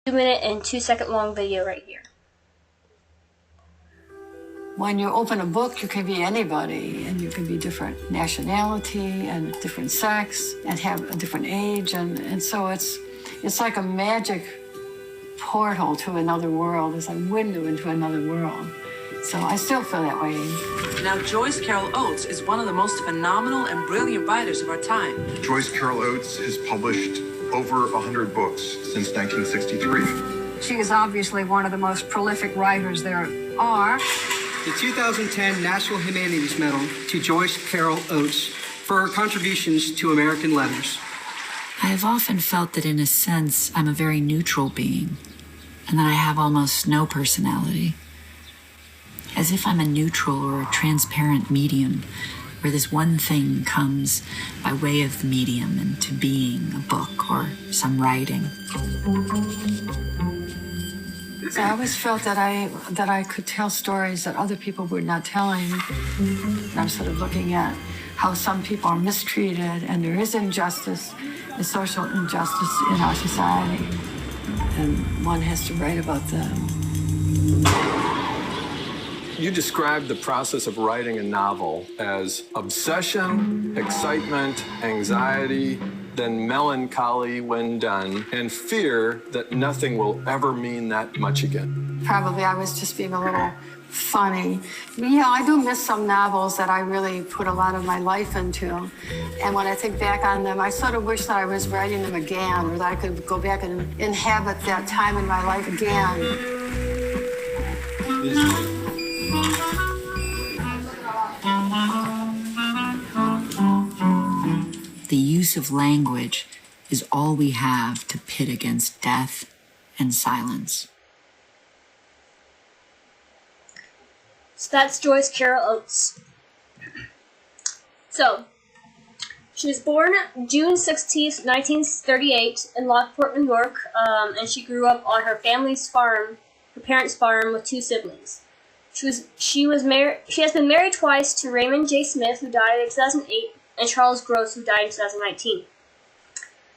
2-minute and 2-second long video right here. When you open a book, you can be anybody, and you can be different nationality and different sex and have a different age. And so it's like a magic portal to another world. It's a window into another world. So I still feel that way. Now, Joyce Carol Oates is one of the most phenomenal and brilliant writers of our time. Joyce Carol Oates has published over 100 books since 1963. She is obviously one of the most prolific writers there are. The 2010 National Humanities Medal to Joyce Carol Oates for her contributions to American letters. I have often felt that in a sense I'm a very neutral being, and that I have almost no personality. As if I'm a neutral or a transparent medium, where this one thing comes by way of the medium into being a book or some writing. I always felt that I could tell stories that other people were not telling. And I'm sort of looking at how some people are mistreated, and there is injustice, and social injustice in our society. And one has to write about them. You described the process of writing a novel as obsession, excitement, anxiety, then melancholy when done, and fear that nothing will ever mean that much again. Probably I was just being a little funny. Yeah, I do miss some novels that I really put a lot of my life into. And when I think back on them, I sort of wish that I was writing them again, or that I could go back and inhabit that time in my life again. The use of language is all we have to pit against death and silence. So that's Joyce Carol Oates. So, she was born June 16th, 1938 in Lockport, New York, and she grew up on her family's farm, her parents' farm, with 2 siblings. She has been married twice to Raymond J. Smith, who died in 2008, and Charles Gross, who died in 2019.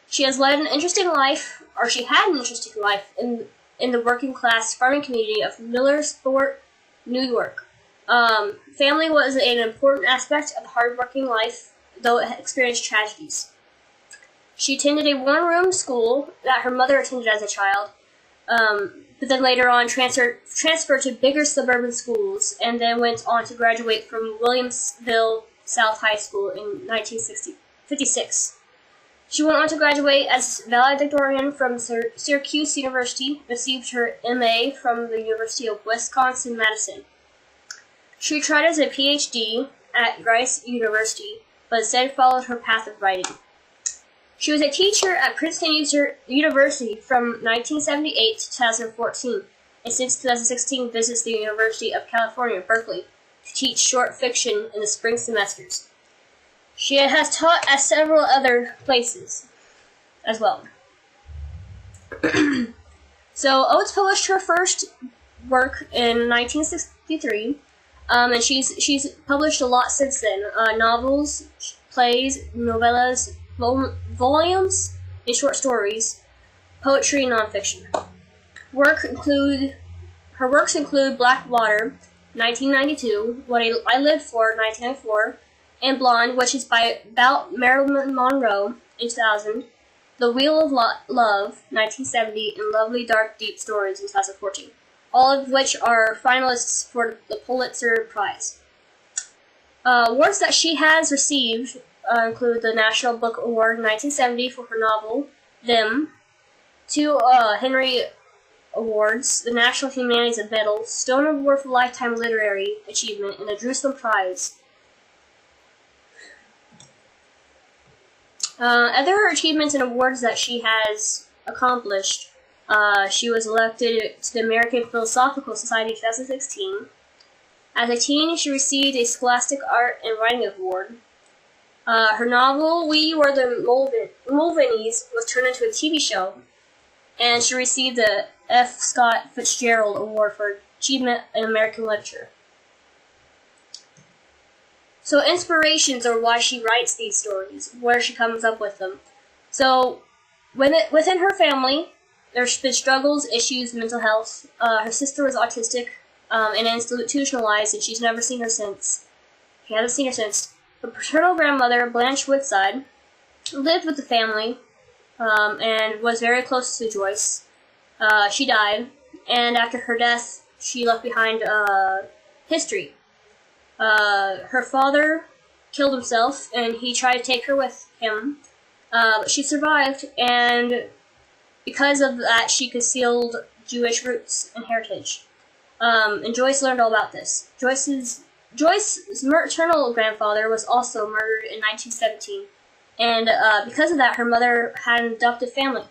She has led an interesting life, or she had an interesting life, in the working-class farming community of Millersport, New York. Family was an important aspect of the hard-working life, though it experienced tragedies. She attended a one-room school that her mother attended as a child, but then later on transferred to bigger suburban schools, and then went on to graduate from Williamsville South High School in 1956. She went on to graduate as valedictorian from Syracuse University, received her MA from the University of Wisconsin-Madison. She tried as a PhD at Rice University, but instead followed her path of writing. She was a teacher at Princeton University from 1978 to 2014, and since 2016 visits the University of California, Berkeley, to teach short fiction in the spring semesters. She has taught at several other places as well. So Oates published her first work in 1963, and she's published a lot since then. Novels, plays, novellas, volumes, and short stories, poetry, and nonfiction. Her works include Black Water, 1992, What I Lived For, 1994, and Blonde, which is about Marilyn Monroe, in 2000, The Wheel of Love, 1970, and Lovely Dark Deep Stories, in 2014, all of which are finalists for the Pulitzer Prize. Awards that she has received include the National Book Award in 1970 for her novel, Them, 2 Henry Awards, the National Humanities Medal, Stone Award for Lifetime Literary Achievement, and the Jerusalem Prize. Other achievements and awards that she has accomplished, she was elected to the American Philosophical Society in 2016. As a teen, she received a Scholastic Art and Writing Award. Her novel, We Were the Mulvanneys, was turned into a TV show, and she received the F. Scott Fitzgerald Award for Achievement in American Literature. So inspirations are why she writes these stories, where she comes up with them. So within her family, there's been struggles, issues, mental health. Her sister was autistic and institutionalized, and she's never seen her since. He hasn't seen her since. Her paternal grandmother, Blanche Woodside, lived with the family and was very close to Joyce. She died, and after her death, she left behind history. Her father killed himself, and he tried to take her with him. But she survived, and because of that, she concealed Jewish roots and heritage. And Joyce learned all about this. Joyce's maternal grandfather was also murdered in 1917, and because of that, her mother had an adopted family.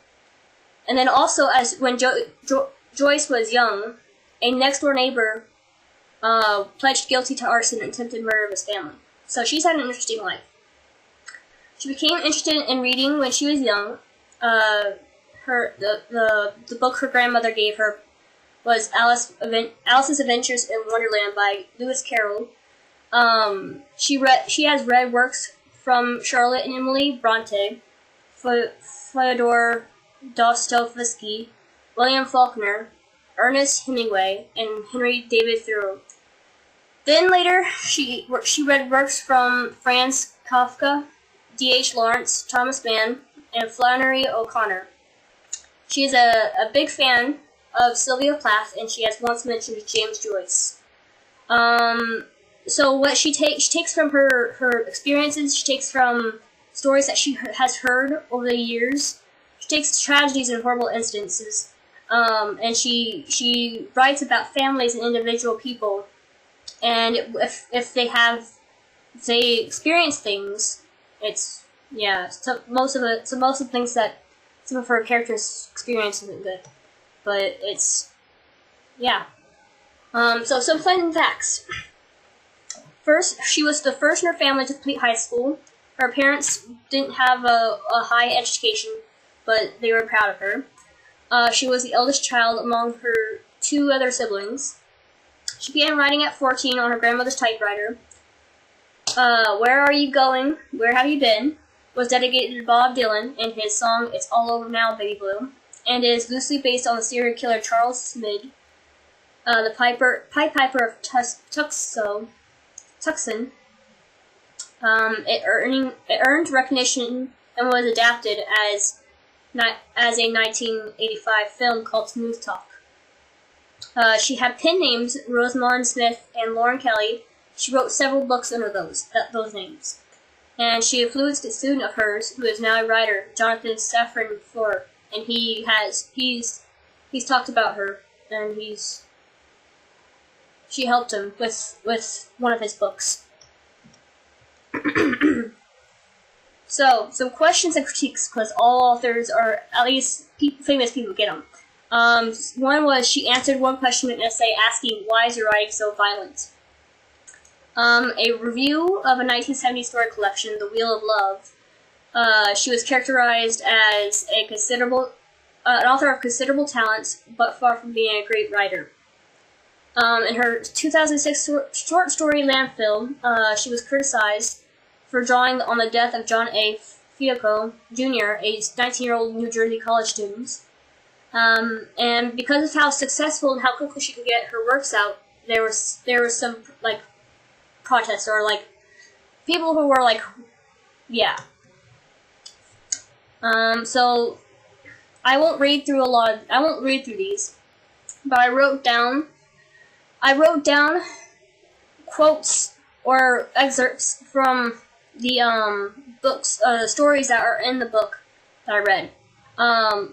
And then also, when Joyce was young, a next-door neighbor pledged guilty to arson and attempted murder of his family. So she's had an interesting life. She became interested in reading when she was young. The book her grandmother gave her was Alice's Adventures in Wonderland by Joyce Carol. She has read works from Charlotte and Emily Bronte, Fyodor Dostoevsky, William Faulkner, Ernest Hemingway, and Henry David Thoreau. Then later, she read works from Franz Kafka, D.H. Lawrence, Thomas Mann, and Flannery O'Connor. She is a big fan of Sylvia Plath, and she has once mentioned James Joyce. So what she takes from her experiences, she takes from stories that she has heard over the years. She takes tragedies and horrible instances, and she writes about families and individual people. And if they experience things, it's So most of the things that some of her characters experience isn't good, but it's So some fun facts. First, she was the first in her family to complete high school. Her parents didn't have a high education, but they were proud of her. She was the eldest child among her two other siblings. She began writing at 14 on her grandmother's typewriter. Where Are You Going? Where Have You Been? Was dedicated to Bob Dylan and his song It's All Over Now, Baby Blue, and is loosely based on the serial killer Charles Smid, the Pied Piper of Tucson. It earned recognition and was adapted as a 1985 film called Smooth Talk. She had pen names Rosamond Smith and Lauren Kelly. She wrote several books under those names. And she influenced a student of hers, who is now a writer, Jonathan Safran Foer, and he's talked about her, and she helped him with one of his books. So, some questions and critiques, because all authors, or at least famous people, get them. One was, she answered one question in an essay asking, why is your writing so violent? A review of a 1970 story collection, The Wheel of Love. She was characterized as an author of considerable talent, but far from being a great writer. In her 2006 short story Landfill, she was criticized for drawing on the death of John A. Fiocco, Jr., a 19-year-old New Jersey college student. And because of how successful and how quickly she could get her works out, there was some protests or people who were So I won't read through these, but I wrote down quotes or excerpts from the books, stories that are in the book that I read.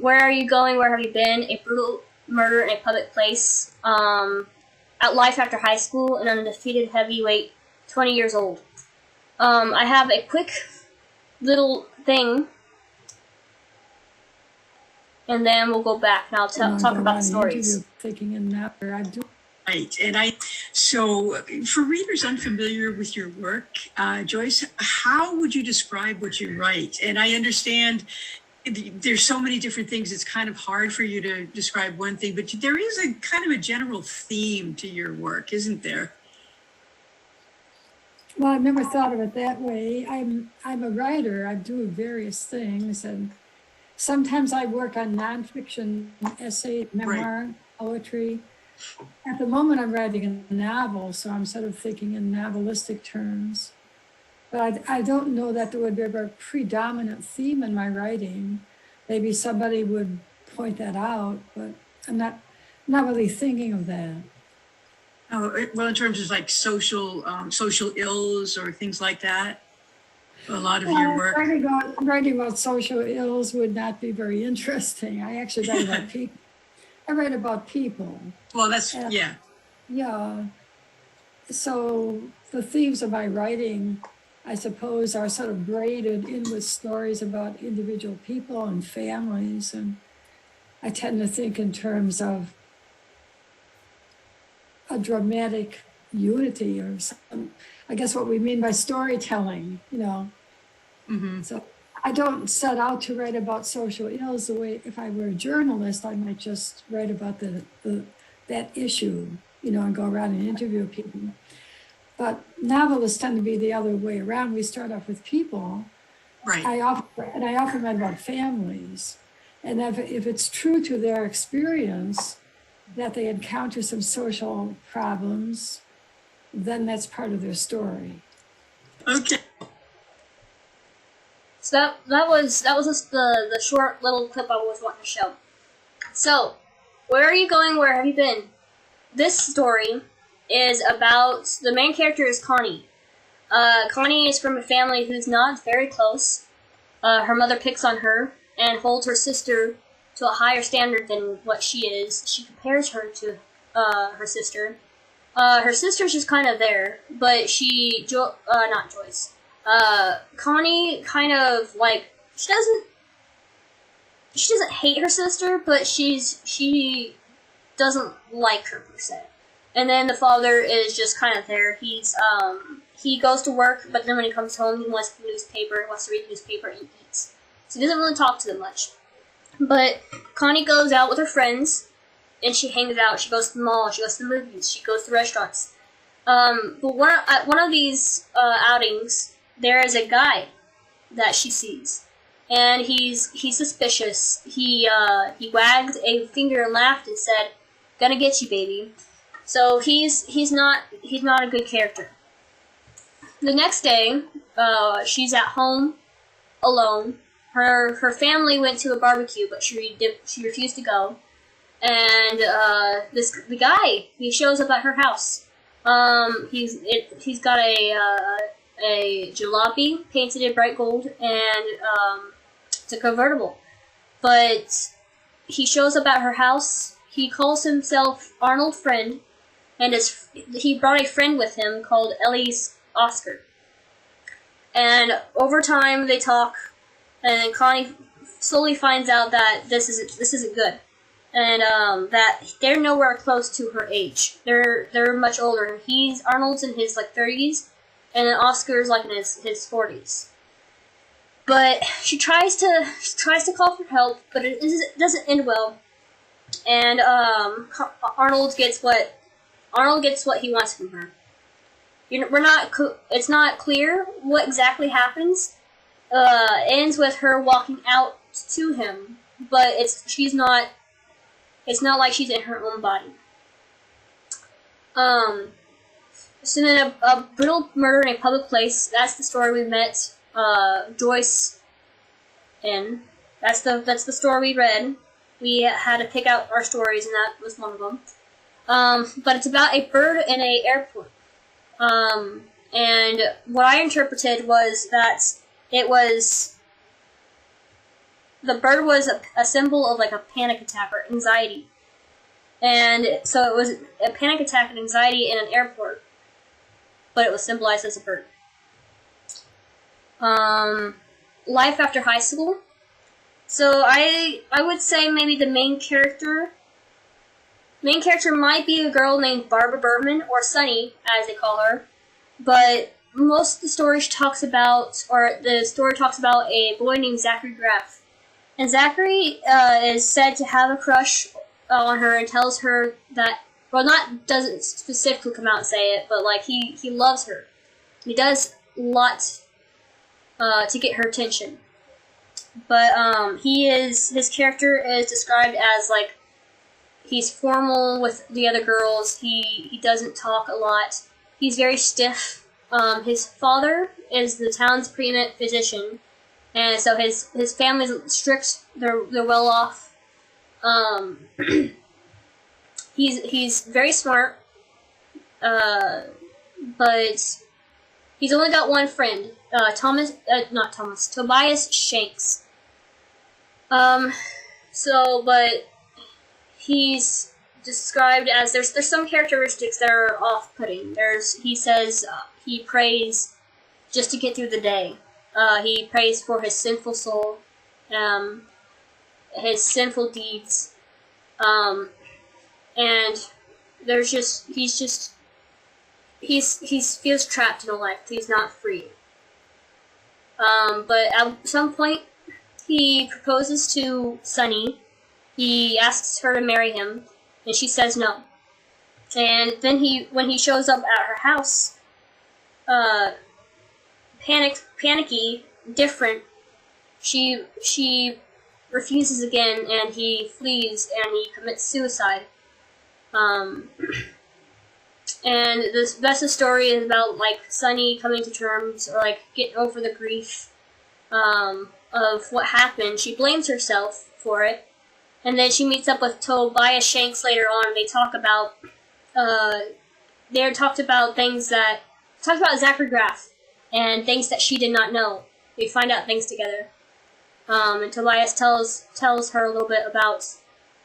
Where Are You Going? Where Have You Been? A Brutal Murder in a Public Place. At Life After High School, an undefeated heavyweight, 20 years old. I have a quick little thing, and then we'll go back and I'll talk about the stories. Taking a nap, or I do. Right, so for readers unfamiliar with your work, Joyce, how would you describe what you write? And I understand there's so many different things, it's kind of hard for you to describe one thing, but there is a kind of a general theme to your work, isn't there? Well, I've never thought of it that way. I'm a writer. I do various things, and Sometimes I work on nonfiction, essay, memoir, poetry. At the moment, I'm writing a novel, so I'm sort of thinking in novelistic terms. But I don't know that there would be a predominant theme in my writing. Maybe somebody would point that out, but I'm not really thinking of that. Oh, well, in terms of like social ills or things like that, a lot of your work. Writing about social ills would not be very interesting. I actually write about people. I write about people. Well, that's, yeah. Yeah. So the themes of my writing, I suppose, are sort of braided in with stories about individual people and families. And I tend to think in terms of a dramatic unity or some, I guess what we mean by storytelling, you know. Mm-hmm. So I don't set out to write about social ills the way, if I were a journalist, I might just write about that issue, you know, and go around and interview people. But novelists tend to be the other way around. We start off with people. Right. I often write about families. And if it's true to their experience that they encounter some social problems, then that's part of their story. Okay. So that was just the short little clip I was wanting to show. So, where are you going? Where have you been? This story is about, the main character is Connie. Connie is from a family who's not very close. Her mother picks on her and holds her sister to a higher standard than what she is. She compares her to her sister. Her sister's just kind of there, but not Joyce. Connie kind of like, she doesn't hate her sister, but she doesn't like her per se. And then the father is just kind of there. He goes to work, but then when he comes home, he wants to read the newspaper and eats. So he doesn't really talk to them much. But Connie goes out with her friends, and she hangs out. She goes to the mall, she goes to the movies, she goes to restaurants. But one of these outings, there is a guy that she sees, and he's suspicious. He wagged a finger and laughed and said, "Gonna get you, baby." So he's not a good character. The next day, she's at home alone. Her family went to a barbecue, but she refused to go. And the guy, he shows up at her house. He's got a jalopy painted in bright gold, and it's a convertible. But he shows up at her house. He calls himself Arnold Friend, and he brought a friend with him called Ellie's Oscar. And over time they talk, and Connie slowly finds out that this isn't good, and that they're nowhere close to her age. They're much older. Arnold's in his 30s, and then Oscar's in his 40s. But she tries to call for help, but it doesn't end well. And Arnold gets what he wants from her. It's not clear what exactly happens. It ends with her walking out to him, but it's not like she's in her own body. So then a brutal murder in a public place. That's the story we met Joyce in. That's the story we read. We had to pick out our stories, and that was one of them. But it's about a bird in an airport. And what I interpreted was that the bird was a symbol of a panic attack or anxiety. And so it was a panic attack and anxiety in an airport, but it was symbolized as a bird. Life after high school. So I would say maybe the main character might be a girl named Barbara Berman, or Sunny, as they call her. But most of the story talks about a boy named Zachary Graff. And Zachary is said to have a crush on her and tells her that, doesn't specifically come out and say it, but he loves her. He does a lot to get her attention. But his character is described as like he's formal with the other girls. He doesn't talk a lot. He's very stiff. His father is the town's preeminent physician, and so his family's strict. They're well off. He's very smart, but he's only got one friend, Tobias Shanks. But he's described as there's some characteristics that are off-putting. He says he prays just to get through the day. He prays for his sinful soul, his sinful deeds, and he feels trapped in a life. He's not free. But at some point, he proposes to Sunny. He asks her to marry him, and she says no. And then when he shows up at her house, panicky, different, she refuses again, and he flees, and he commits suicide. And the rest of the story is about like Sunny coming to terms or like getting over the grief of what happened. She blames herself for it, and then she meets up with Tobias Shanks later on. They talk about Zachary Graff and things that she did not know. They find out things together. And Tobias tells her a little bit about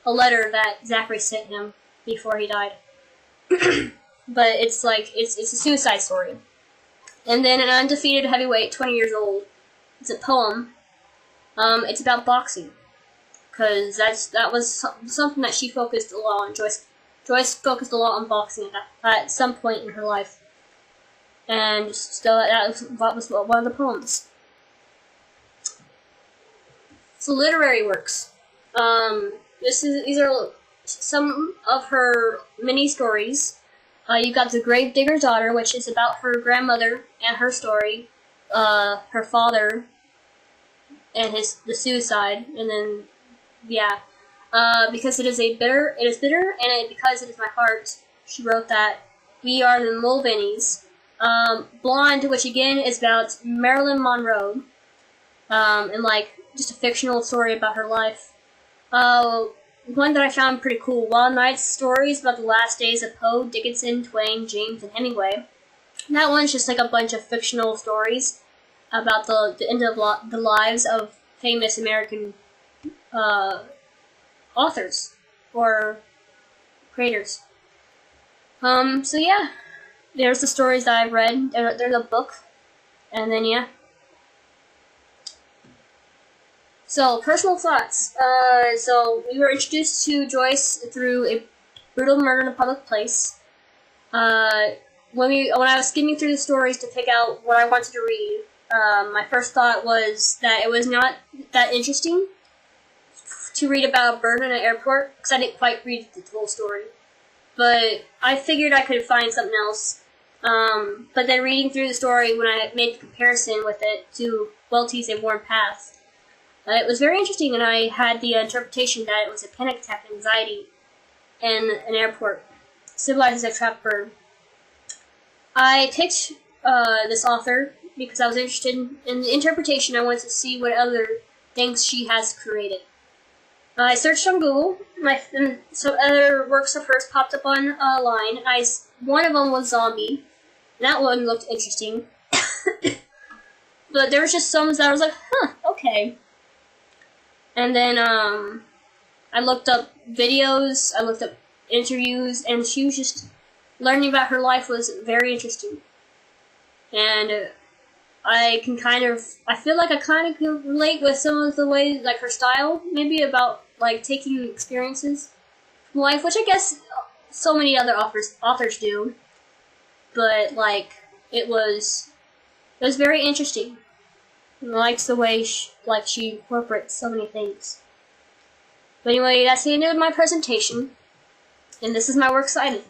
a letter that Zachary sent him before he died. But it's a suicide story. And then An Undefeated Heavyweight, 20 years old. It's a poem. It's about boxing, because that was something that she focused a lot on. Joyce focused a lot on boxing at some point in her life, and so that was one of the poems. So literary works. These are some of her mini stories. You got The Gravedigger's Daughter, which is about her grandmother and her story, her father, and the suicide, and then because it is bitter, and because it is my heart, she wrote that. We Are the Mulvanneys. Blonde, which again is about Marilyn Monroe, and like just a fictional story about her life. One that I found pretty cool, Wild Nights, stories about the last days of Poe, Dickinson, Twain, James, and Hemingway. And that one's just like a bunch of fictional stories about the end of the lives of famous American authors or creators. So yeah, there's the stories that I've read. There's a book, and then yeah. So, personal thoughts. So we were introduced to Joyce through a brutal murder in a public place. When I was skimming through the stories to pick out what I wanted to read, my first thought was that it was not that interesting to read about a burn in an airport, because I didn't quite read the whole story. But I figured I could find something else. But then reading through the story, when I made the comparison with it to Welty's A Warm Path, it was very interesting, and I had the interpretation that it was a panic attack anxiety in an airport, symbolizes a trapped bird. I picked this author because I was interested in the interpretation. I wanted to see what other things she has created. I searched on Google, and some other works of hers popped up online. One of them was Zombie. That one looked interesting. But there was just some that I was like, okay. And then I looked up videos, I looked up interviews, and she was just learning about her life was very interesting. And I feel like I kind of can relate with some of the ways, like her style, maybe about like taking experiences from life, which I guess so many other authors do. But like it was very interesting. I liked the way she incorporates so many things. But anyway, that's the end of my presentation, and this is my works cited.